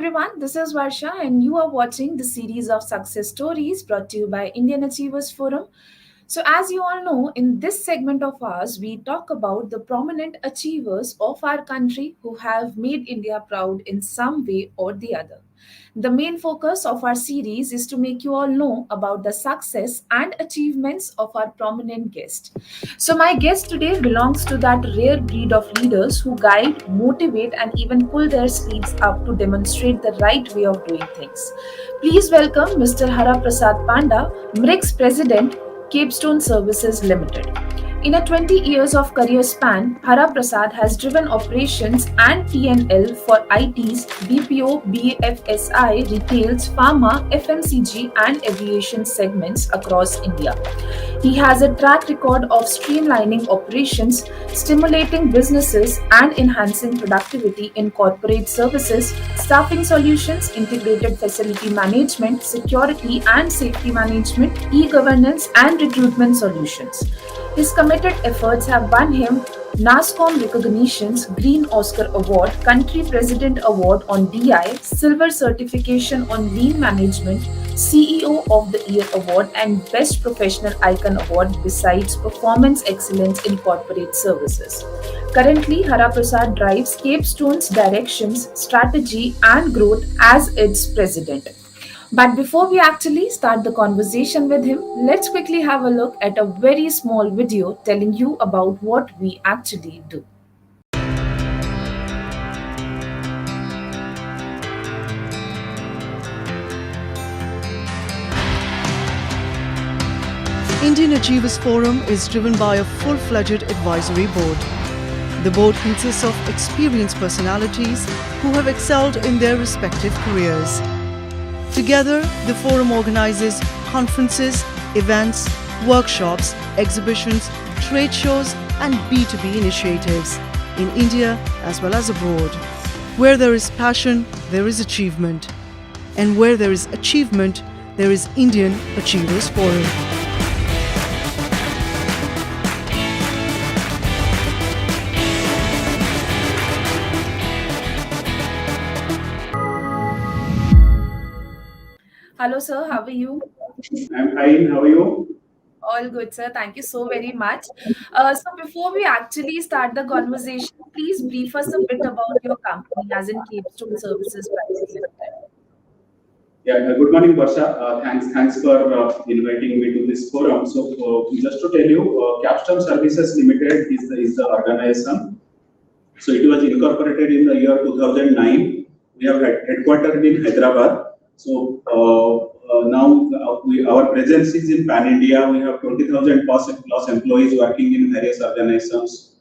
everyone, this is Varsha, and you are watching the series of success stories brought to you by Indian Achievers Forum. So, as you all know, in this segment of ours, we talk about the prominent achievers of our country who have made India proud in some way or the other. The main focus of our series is to make you all know about the success and achievements of our prominent guest. So, my guest today belongs to that rare breed of leaders who guide, motivate, and even pull their sleeves up to demonstrate the right way of doing things. Please welcome Mr. Haraprasad Panda, MRICS President, Kapston Services Limited. In a 20 years of career span, Haraprasad has driven operations and P&L for ITs, BPO, BFSI, retails, pharma, FMCG and aviation segments across India. He has a track record of streamlining operations, stimulating businesses, and enhancing productivity in corporate services, staffing solutions, integrated facility management, security and safety management, e-governance, and recruitment solutions. His committed efforts have won him NASSCOM recognitions, Green Oscar Award, Country President Award on DI, Silver Certification on Lean Management, CEO of the Year Award, and Best Professional Icon Award, besides Performance Excellence in Corporate Services. Currently, Haraprasad drives Capestone's directions, strategy, and growth as its president. But before we actually start the conversation with him, let's quickly have a look at a very small video telling you about what we actually do. Indian Achievers Forum is driven by a full-fledged advisory board. The board consists of experienced personalities who have excelled in their respective careers. Together, the forum organizes conferences, events, workshops, exhibitions, trade shows, and B2B initiatives in India as well as abroad. Where there is passion, there is achievement. And where there is achievement, there is Indian Achievers Forum. Hello, sir. How are you? I'm fine. How are you? All good, sir. Thank you so very much. So, before we actually start the conversation, please brief us a bit about your company, as in Capestone Services Private Limited. Yeah. Good morning, Barsha. Thanks for inviting me to this forum. So, just to tell you, Kapston Services Limited is the organization. So, it was incorporated in the year 2009. We have headquartered in Hyderabad. So, now our presence is in Pan India. We have 20,000 plus employees working in various organizations.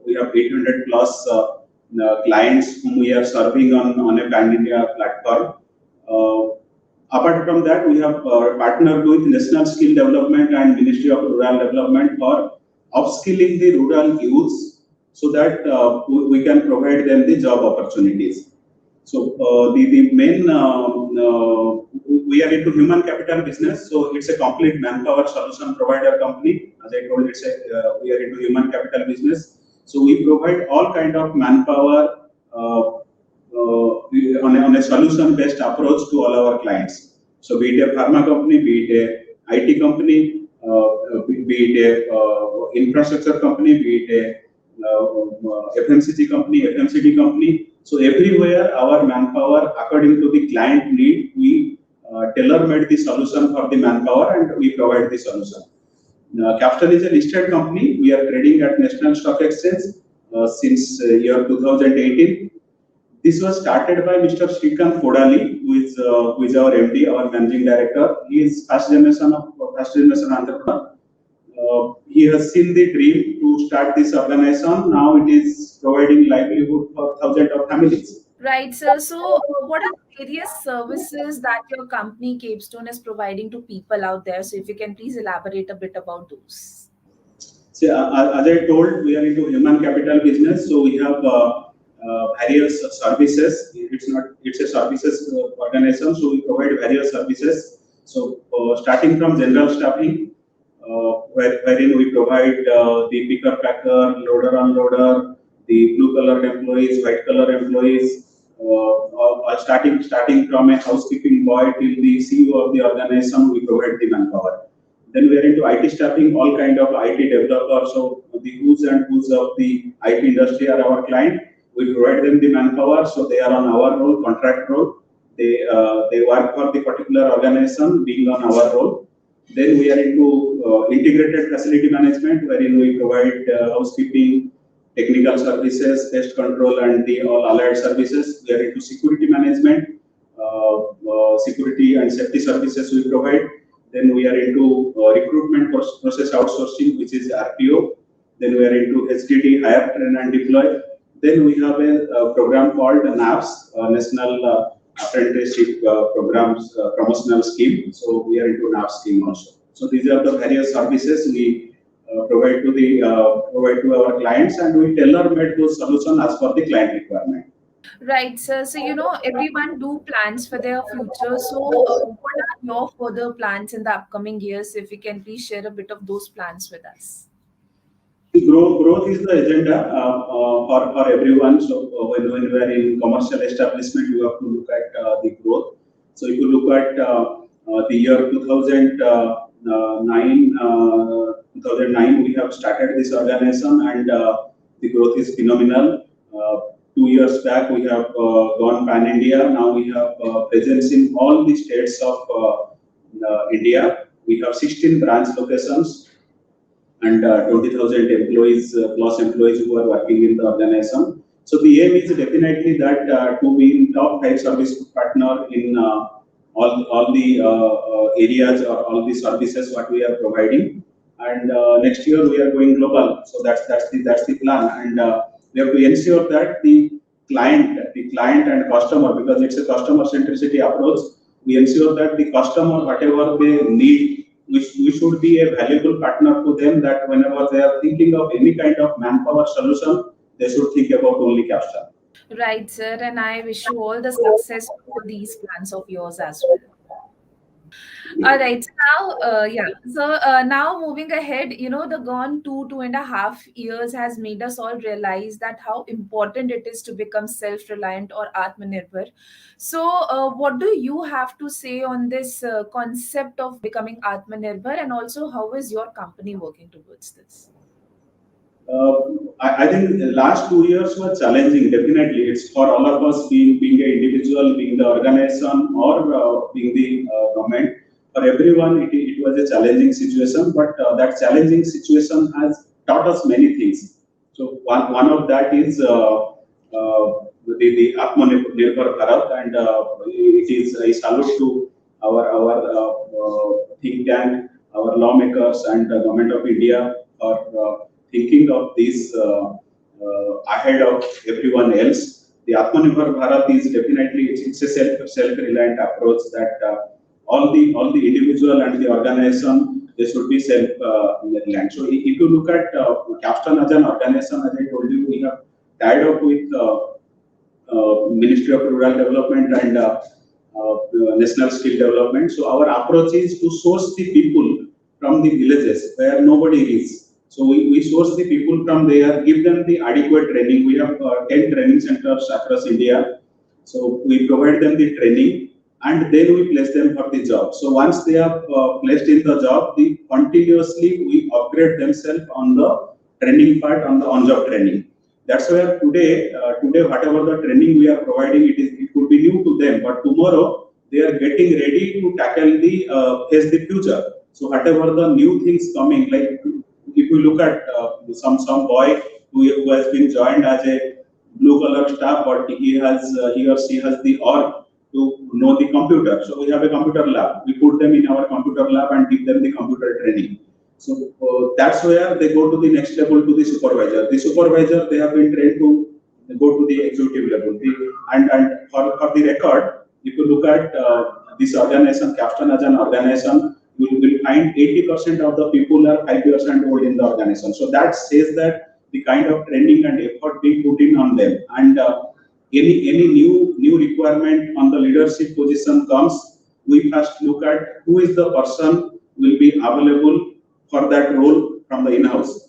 We have 800 plus clients whom we are serving on a Pan India platform. Apart from that, we have partnered with National Skill Development and Ministry of Rural Development for upskilling the rural youths so that we can provide them the job opportunities. So the main we are into human capital business, so it's a complete manpower solution provider company. As I told, we are into human capital business. So we provide all kind of manpower on a solution-based approach to all our clients. So be it a pharma company, be it a IT company, be it a infrastructure company, be it a FMCG company, FMCD company. So everywhere our manpower, according to the client need, we tailor-made the solution for the manpower and we provide the solution. Kapston is a listed company. We are trading at National Stock Exchange since year 2018. This was started by Mr. Shrikant Kodali, who is our MD, our managing director. He is first generation entrepreneur. He has seen the dream to start this organization. Now it is providing livelihood for thousands of families. Right, sir. So, what are the various services that your company Capestone is providing to people out there? So, if you can please elaborate a bit about those. See, as I told, we are into human capital business, so we have various services. It's a services organization, so we provide various services. So, starting from general staffing, wherein we provide the picker packer, loader unloader, the blue collar employees, white collar employees, starting from a housekeeping boy till the CEO of the organization, we provide the manpower. Then we are into IT staffing, all kind of IT developers. So the who's and who's of the IT industry are our client. We provide them the manpower, so they are on our role, contract role. They work for the particular organization, being on our role. Then we are into integrated facility management, wherein we provide housekeeping, technical services, pest control, and the all allied services. We are into security management, security and safety services we provide. Then we are into recruitment process outsourcing, which is RPO. Then we are into HDD, hire, train, and deploy. Then we have a program called NAPS, National Apprenticeship Programs Promotional Scheme. So we are into NAPS scheme also. So these are the various services we provide to our clients, and we tailor-made those solutions as per the client requirement. Right, sir. So, everyone do plans for their future. So, what are your further plans in the upcoming years? If you can please share a bit of those plans with us. Growth is the agenda for everyone. So when we are in commercial establishment, you have to look at the growth. So if you look at the year 2009, we have started this organization, and the growth is phenomenal. 2 years back, we have gone pan-India. Now we have presence in all the states of India. We have 16 branch locations and 20,000 employees, plus employees who are working in the organization. So the aim is definitely that to be in top 5 service partner in all the areas or all the services what we are providing. And next year we are going global. So that's the plan. And we have to ensure that the client and customer, because it's a customer centricity approach, we ensure that the customer, whatever they need, we should be a valuable partner to them, that whenever they are thinking of any kind of manpower solution, they should think about only Kapston. Right, sir. And I wish you all the success for these plans of yours as well. All right. So now moving ahead, the gone 2.5 years has made us all realize that how important it is to become self-reliant or Atmanirbhar. So, what do you have to say on this concept of becoming Atmanirbhar, and also how is your company working towards this? I think the last 2 years were challenging. Definitely, it's for all of us, being an individual, being the organization, or being the government. For everyone, it was a challenging situation. But that challenging situation has taught us many things. So one of that is the Atmanirbhar Bharat, and it is I salute to our think tank, our lawmakers, and the government of India for thinking of this ahead of everyone else. The Atmanirbhar Bharat is definitely it's a self-reliant approach, that all the individual and the organization, they should be self-reliant. So if you look at Kapston as an organization, as I told you, we have tied up with Ministry of Rural Development and National Skill Development. So our approach is to source the people from the villages where nobody is. So we source the people from there, give them the adequate training. We have 10 training centers across India. So we provide them the training, and then we place them for the job. So once they are placed in the job, continuously we upgrade themselves on the training part, on the on-job training. That's where today whatever the training we are providing, it could be new to them, but tomorrow they are getting ready to tackle face the future. So whatever the new things coming, like if you look at some boy who has been joined as a blue collar staff, but he or she has the org to know the computer. So we have a computer lab. We put them in our computer lab and give them the computer training. So that's where they go to the next level, to the supervisor. The supervisor, they have been trained to go to the executive level. And for the record, if you look at this organization, Kapston as an organization, you will find 80% of the people are 5 years and old in the organization. So that says that the kind of training and effort being put in on them, and any new requirement on the leadership position comes, we first look at who is the person will be available for that role from the in-house.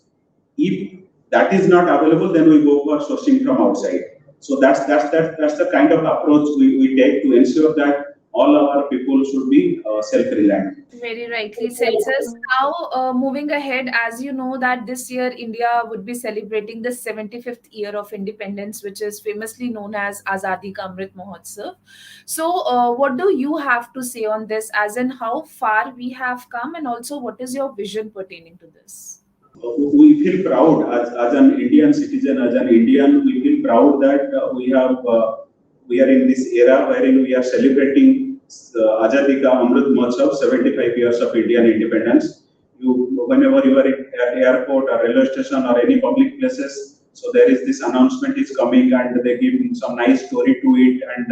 If that is not available, then we go for sourcing from outside. So that's the kind of approach we take to ensure that all our people should be self-reliant. Very rightly said, sir. So now, moving ahead, as you know that this year India would be celebrating the 75th year of independence, which is famously known as Azadi Ka Amrit Mahotsav. So, what do you have to say on this, as in how far we have come, and also what is your vision pertaining to this? We feel proud as an Indian citizen, as an Indian, we feel proud that we are in this era wherein we are celebrating Azadi Ka Amrit Mahotsav, 75 years of Indian independence. Whenever you are at airport or railway station or any public places, so there is this announcement is coming and they give some nice story to it, and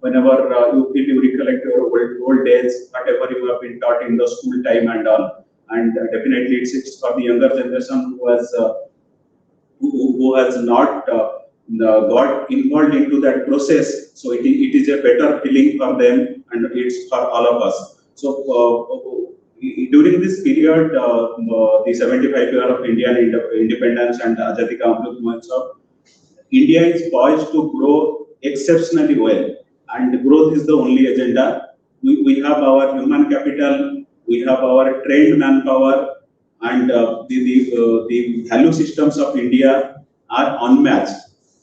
whenever you feel you recollect your old days, whatever you have been taught in the school time and all, and definitely it's for the younger generation who has not got involved into that process. So it is a better feeling for them, and it's for all of us. So during this period, the 75 year of Indian independence and Azadi Ka Amrit Mahotsav, India is poised to grow exceptionally well, and growth is the only agenda. We have our human capital, we have our trained manpower, and the value systems of India are unmatched.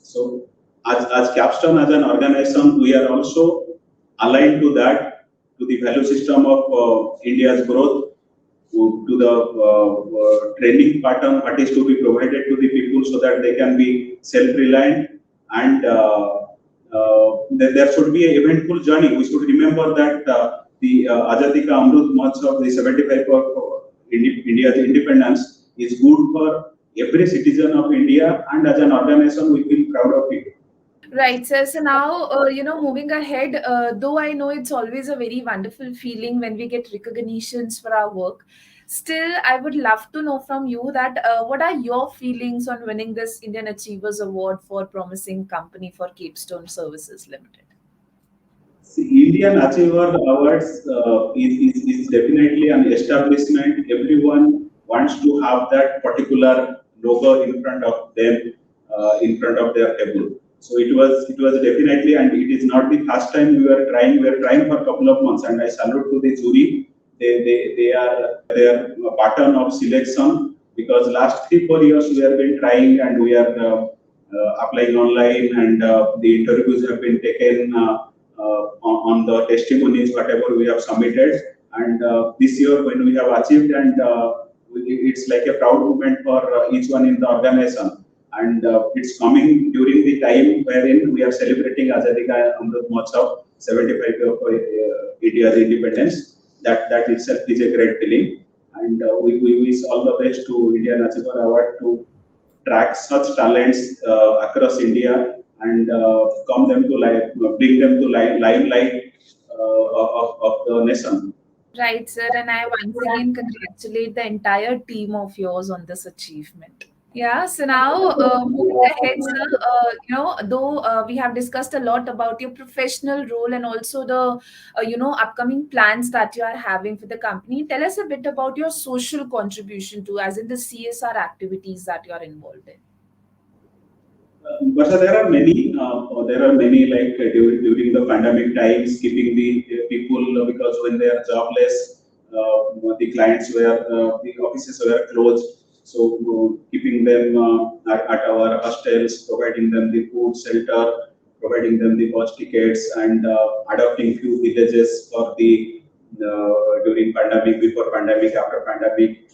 So, as Capstone, as an organization, we are also aligned to that, to the value system of India's growth, to the training pattern what is to be provided to the people so that they can be self-reliant, and there should be an eventful journey. We should remember that the Azadi Ka Amrit Mahotsav, the 75 of India's independence, is good for every citizen of India, and as an organization, we feel proud of it. Right, sir. So now, moving ahead, though I know it's always a very wonderful feeling when we get recognitions for our work, still, I would love to know from you that what are your feelings on winning this Indian Achievers Award for Promising Company for Kapston Services Limited? See, Indian Achiever Awards is definitely an establishment. Everyone wants to have that particular logo in front of them, in front of their table. So it was definitely, and it is not the first time we were trying. We were trying for a couple of months, and I salute to the jury. They are their pattern of selection, because last 3-4 years we have been trying, and we are applying online, and the interviews have been taken on the testimonies whatever we have submitted, and this year when we have achieved, and it's like a proud moment for each one in the organization, and it's coming during the time wherein we are celebrating Azadi Ka Amrit Mahotsav, 75 years of India's independence. That itself is a great feeling, and we wish all the best to Indian Achiever Award to track such talents across India, and bring them to limelight of the nation. Right, sir. And I once again congratulate the entire team of yours on this achievement. Yeah, so now moving ahead, sir, though we have discussed a lot about your professional role and also the, upcoming plans that you are having for the company, tell us a bit about your social contribution to, as in the CSR activities that you are involved in. But there are many like during the pandemic times, keeping the people, because when they are jobless, the clients were, the offices were closed. So keeping them at our hostels, providing them the food, shelter, providing them the bus tickets, and adopting few villages for the during pandemic, before pandemic, after pandemic.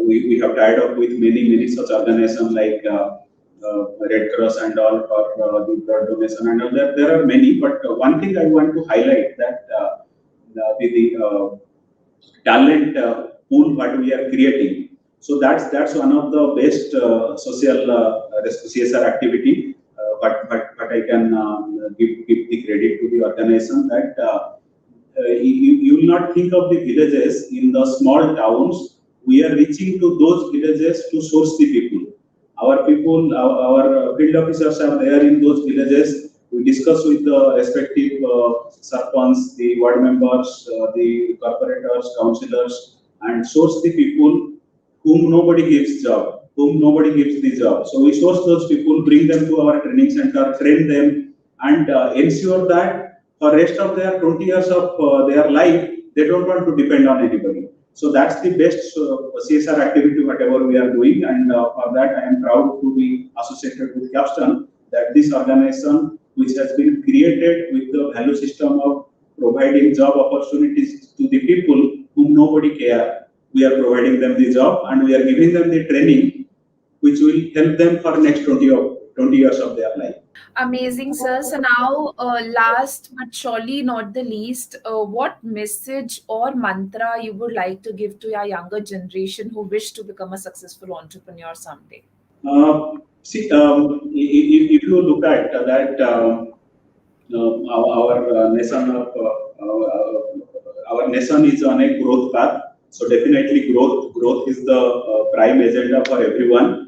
We have tied up with many such organizations like Red Cross and all for the blood donation and all. There are many, but one thing I want to highlight that the talent pool what we are creating. So that's one of the best social CSR activity. But I can give the credit to the organization that you will not think of the villages in the small towns. We are reaching to those villages to source the people. Our people, our field officers are there in those villages. We discuss with the respective sarpans, the ward members, the corporators, councillors, and source the people whom nobody gives job, whom nobody gives the job. So we source those people, bring them to our training center, train them, and ensure that for rest of their 20 years of their life, they don't want to depend on anybody. So that's the best CSR activity, whatever we are doing, and for that I am proud to be associated with Kapston, that this organization, which has been created with the value system of providing job opportunities to the people whom nobody care. We are providing them the job and we are giving them the training which will help them for next 20 years of their life. Amazing, sir. So now, last but surely not the least, what message or mantra you would like to give to your younger generation who wish to become a successful entrepreneur someday? See, if you look at that, our nation our nation is on a growth path. So definitely growth is the prime agenda for everyone.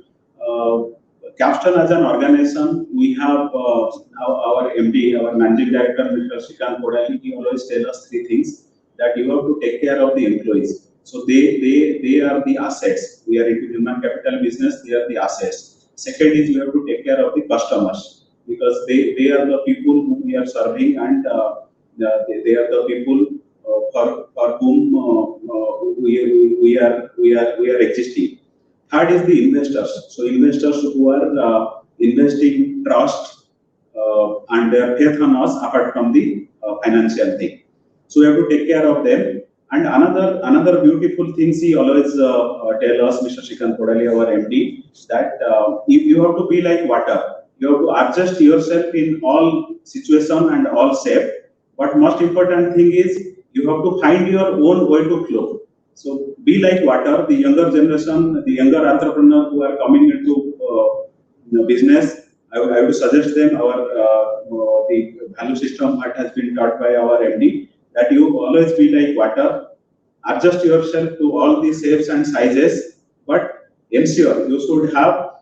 Capston as an organization, we have our MD, our Managing Director, Mr. Shrikant Kodali, he always tell us three things, that you have to take care of the employees. So they are the assets. We are into human capital business, they are the assets. Second is you have to take care of the customers, because they are the people whom we are serving, and they are the people for whom we are existing. Third is the investors. So investors who are investing trust and their faith on us apart from the financial thing. So we have to take care of them. And another beautiful thing he always tell us, Mr. Shrikant Kodali, our MD, that if you have to be like water, you have to adjust yourself in all situation and all shape. But most important thing is you have to find your own way to flow. So be like water. The younger generation, the younger entrepreneur who are coming into business, I would suggest them the value system that has been taught by our MD, that you always be like water, adjust yourself to all the shapes and sizes, but ensure you should have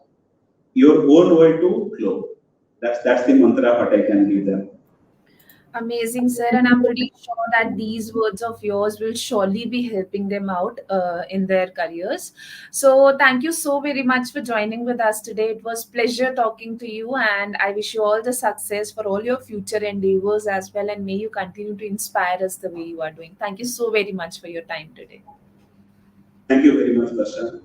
your own way to flow. That's the mantra what I can give them. Amazing, sir. And I'm pretty sure that these words of yours will surely be helping them out in their careers. So thank you so very much for joining with us today. It was pleasure talking to you, and I wish you all the success for all your future endeavors as well. And may you continue to inspire us the way you are doing. Thank you so very much for your time today. Thank you very much, Barsha.